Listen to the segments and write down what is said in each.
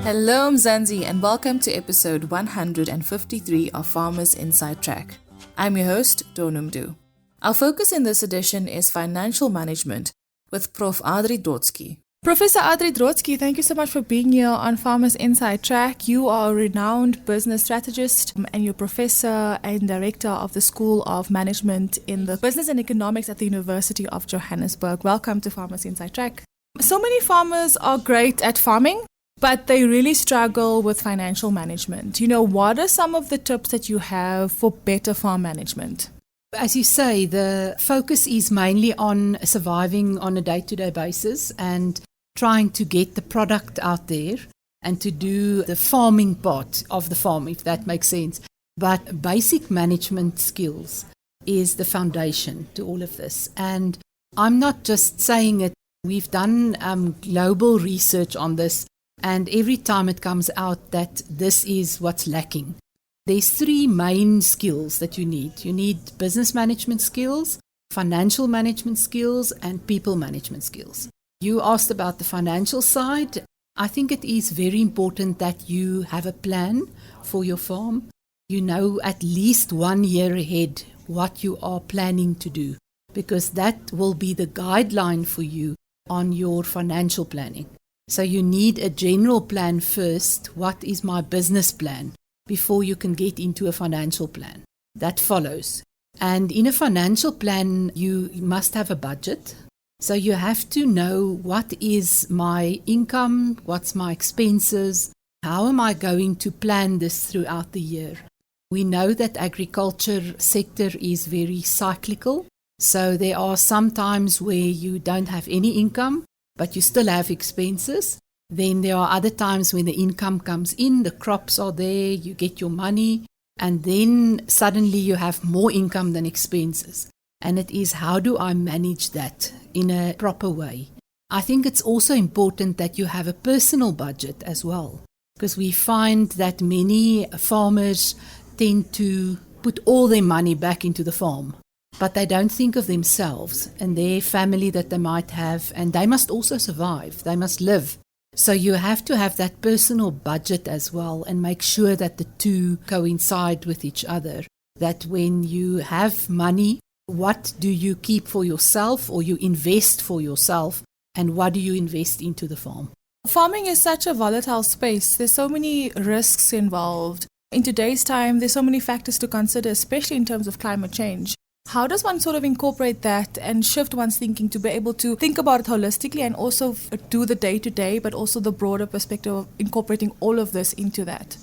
Hello Mzansi and welcome to episode 153 of Farmers Inside Track. I'm your host, Donumdu. Our focus in this edition is financial management with Prof Adri Drotskie. Professor Adri Drotskie, thank you so much for being here on Farmers Inside Track. You are a renowned business strategist and you're professor and director of the School of Management in the Business and Economics at the University of Johannesburg. Welcome to Farmers Inside Track. So many farmers are great at farming, but they really struggle with financial management. What are some of the tips that you have for better farm management? As you say, the focus is mainly on surviving on a day-to-day basis and trying to get the product out there and to do the farming part of the farm, if that makes sense. But basic management skills is the foundation to all of this. And I'm not just saying it. We've done global research on this, and every time it comes out that this is what's lacking. There's three main skills that you need. You need business management skills, financial management skills, and people management skills. You asked about the financial side. I think it is very important that you have a plan for your farm. You know at least 1 year ahead what you are planning to do, because that will be the guideline for you on your financial planning. So you need a general plan first. What is my business plan? Before you can get into a financial plan. That follows. And in a financial plan, you must have a budget. So you have to know what is my income, what's my expenses, how am I going to plan this throughout the year. We know that agriculture sector is very cyclical. So there are some times where you don't have any income, but you still have expenses. Then there are other times when the income comes in, the crops are there, you get your money, and then suddenly you have more income than expenses. And it is, how do I manage that in a proper way? I think it's also important that you have a personal budget as well, because we find that many farmers tend to put all their money back into the farm, but they don't think of themselves and their family that they might have, and they must also survive, they must live. So you have to have that personal budget as well and make sure that the two coincide with each other. That when you have money, what do you keep for yourself or you invest for yourself, and what do you invest into the farm? Farming is such a volatile space. There's so many risks involved. In today's time, there's so many factors to consider, especially in terms of climate change. How does one sort of incorporate that and shift one's thinking to be able to think about it holistically and also do the day-to-day, but also the broader perspective of incorporating all of this into that?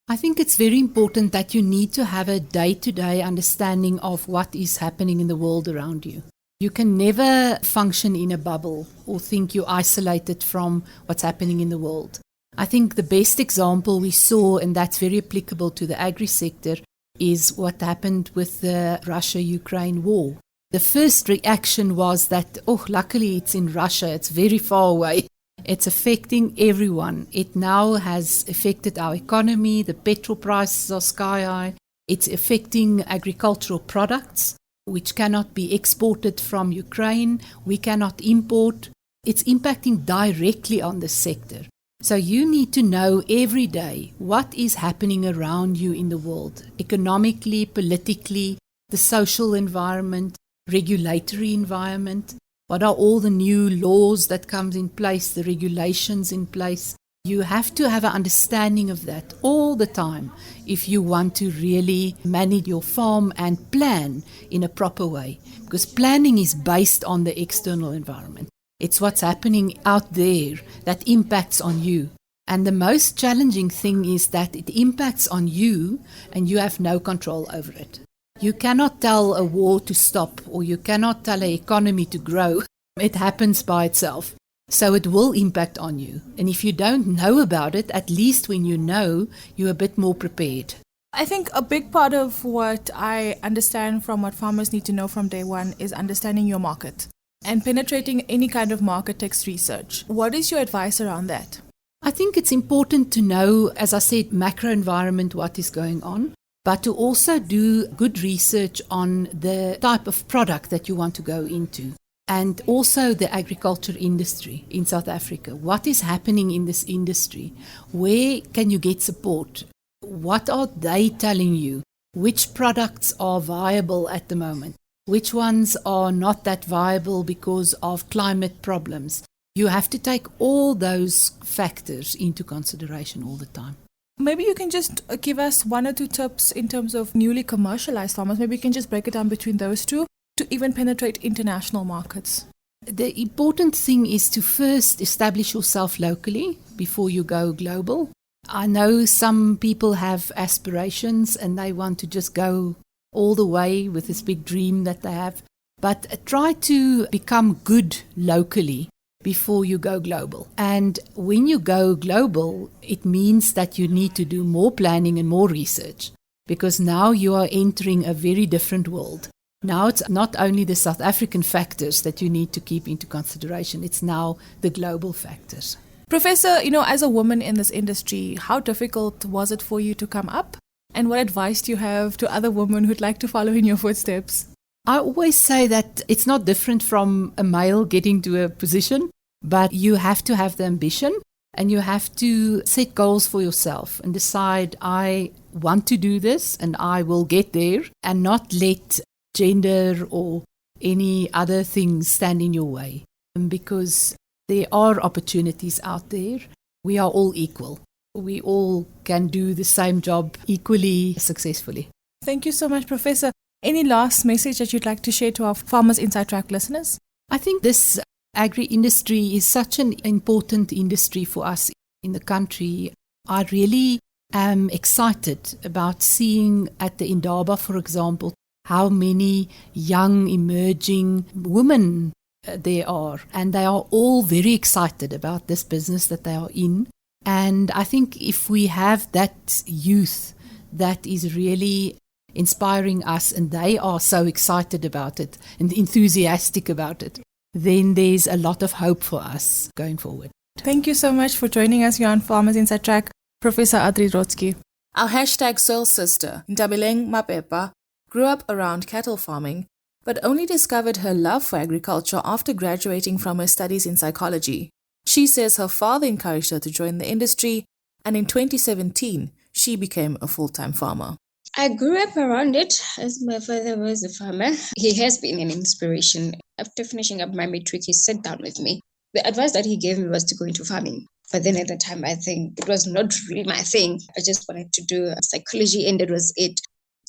I think it's very important that you need to have a day-to-day understanding of what is happening in the world around you. You can never function in a bubble or think you're isolated from what's happening in the world. I think the best example we saw, and that's very applicable to the agri-sector, is what happened with the Russia-Ukraine war. The first reaction was that, luckily it's in Russia, it's very far away. It's affecting everyone. It now has affected our economy, the petrol prices are sky high. It's affecting agricultural products, which cannot be exported from Ukraine. We cannot import. It's impacting directly on the sector. So you need to know every day what is happening around you in the world, economically, politically, the social environment, regulatory environment. What are all the new laws that come in place, the regulations in place? You have to have an understanding of that all the time if you want to really manage your farm and plan in a proper way. Because planning is based on the external environment. It's what's happening out there that impacts on you. And the most challenging thing is that it impacts on you and you have no control over it. You cannot tell a war to stop, or you cannot tell an economy to grow. It happens by itself. So it will impact on you. And if you don't know about it, at least when you know, you're a bit more prepared. I think a big part of what I understand from what farmers need to know from day one is understanding your market and penetrating any kind of market takes research. What is your advice around that? I think it's important to know, as I said, macro environment, what is going on, but to also do good research on the type of product that you want to go into. and also the agriculture industry in South Africa. What is happening in this industry? Where can you get support? What are they telling you? Which products are viable at the moment? Which ones are not that viable because of climate problems? You have to take all those factors into consideration all the time. Maybe you can just give us one or two tips in terms of newly commercialized farmers. Maybe you can just break it down between those two to even penetrate international markets. The important thing is to first establish yourself locally before you go global. I know some people have aspirations and they want to just go all the way with this big dream that they have, but try to become good locally before you go global. And when you go global, it means that you need to do more planning and more research, because now you are entering a very different world. Now it's not only the South African factors that you need to keep into consideration, it's now the global factors. Professor, as a woman in this industry, how difficult was it for you to come up? And what advice do you have to other women who'd like to follow in your footsteps? I always say that it's not different from a male getting to a position, but you have to have the ambition and you have to set goals for yourself and decide, I want to do this and I will get there, and not let gender or any other things stand in your way, because there are opportunities out there. We are all equal. We all can do the same job equally successfully. Thank you so much, Professor. Any last message that you'd like to share to our Farmers Inside Track listeners? I think this agri-industry is such an important industry for us in the country. I really am excited about seeing at the Indaba, for example, how many young emerging women there are. And they are all very excited about this business that they are in. And I think if we have that youth that is really inspiring us and they are so excited about it and enthusiastic about it, then there's a lot of hope for us going forward. Thank you so much for joining us here on Farmers Inside Track, Professor Adri Drotskie. Our hashtag soil sister, Nthabeleng Maphepha, grew up around cattle farming, but only discovered her love for agriculture after graduating from her studies in psychology. She says her father encouraged her to join the industry, and in 2017, she became a full-time farmer. I grew up around it as my father was a farmer. He has been an inspiration. After finishing up my matric, he sat down with me. The advice that he gave me was to go into farming. But then at the time, I think it was not really my thing. I just wanted to do psychology and that was it.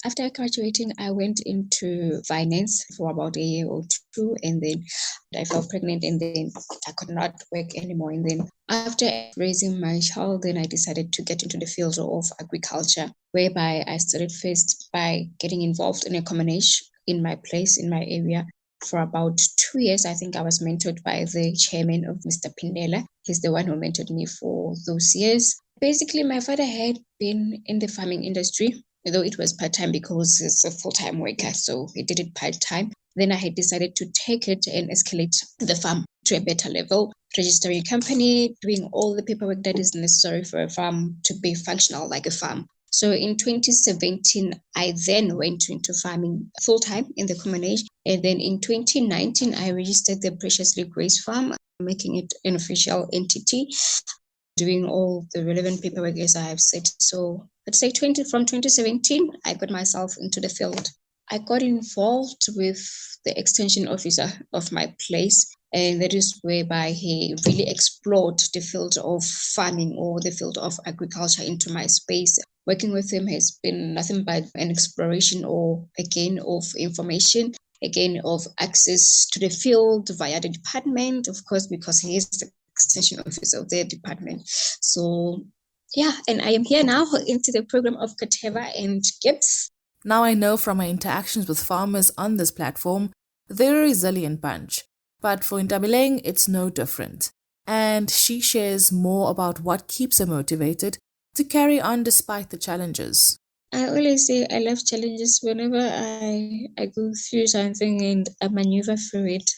After graduating, I went into finance for about a year or two, and then I fell pregnant, and then I could not work anymore. And then after raising my child, then I decided to get into the field of agriculture, whereby I started first by getting involved in a combination in my place, in my area. For about 2 years, I think I was mentored by the chairman of Mr. Pindela. He's the one who mentored me for those years. Basically, my father had been in the farming industry, although it was part-time because he's a full-time worker, so he did it part-time. Then I had decided to take it and escalate the farm to a better level, registering a company, doing all the paperwork that is necessary for a farm to be functional like a farm. So in 2017, I then went into farming full-time in the combination. And then in 2019, I registered the Preciously Grace Farm, making it an official entity, doing all the relevant paperwork as I have said. So let's say from 2017, I got myself into the field. I got involved with the extension officer of my place, and that is whereby he really explored the field of farming or the field of agriculture into my space. Working with him has been nothing but an exploration or a gain of information, a gain of access to the field via the department, of course, because he is the extension officer of their department. So, yeah, and I am here now into the program of Kateva and Gibbs. Now I know from my interactions with farmers on this platform, they're a resilient bunch. But for Nthabeleng, it's no different. And she shares more about what keeps her motivated to carry on despite the challenges. I always say I love challenges. Whenever I go through something and I maneuver through it,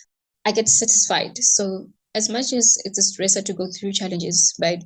I get satisfied. So as much as it's a stressor to go through challenges, but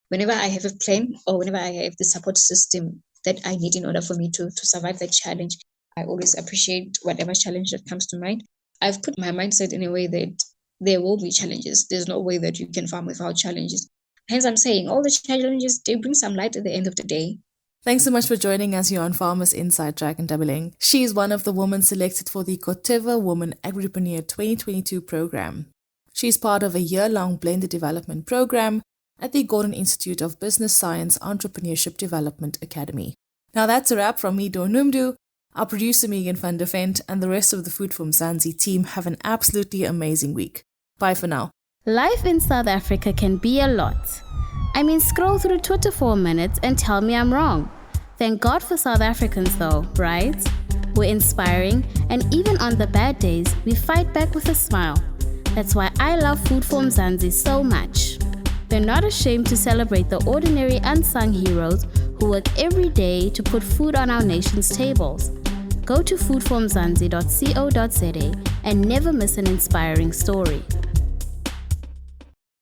whenever I have a plan or whenever I have the support system that I need in order for me to survive that challenge, I always appreciate whatever challenge that comes to mind. I've put my mindset in a way that there will be challenges. There's no way that you can farm without challenges. Hence, I'm saying all the challenges, they bring some light at the end of the day. Thanks so much for joining us here on Farmers Inside Track in Nthabeleng. She is one of the women selected for the Koteva Woman Agripreneur 2022 program. She is part of a year-long blended development program at the Gordon Institute of Business Science Entrepreneurship Development Academy. Now that's a wrap from me, Donumdu. Our producer Megan van der Vent and the rest of the Food from Mzansi team have an absolutely amazing week. Bye for now. Life in South Africa can be a lot. I mean, scroll through Twitter for a minute and tell me I'm wrong. Thank God for South Africans though, right? We're inspiring, and even on the bad days, we fight back with a smile. That's why I love Food for Mzansi so much. They're not ashamed to celebrate the ordinary unsung heroes who work every day to put food on our nation's tables. Go to foodformzansi.co.za and never miss an inspiring story.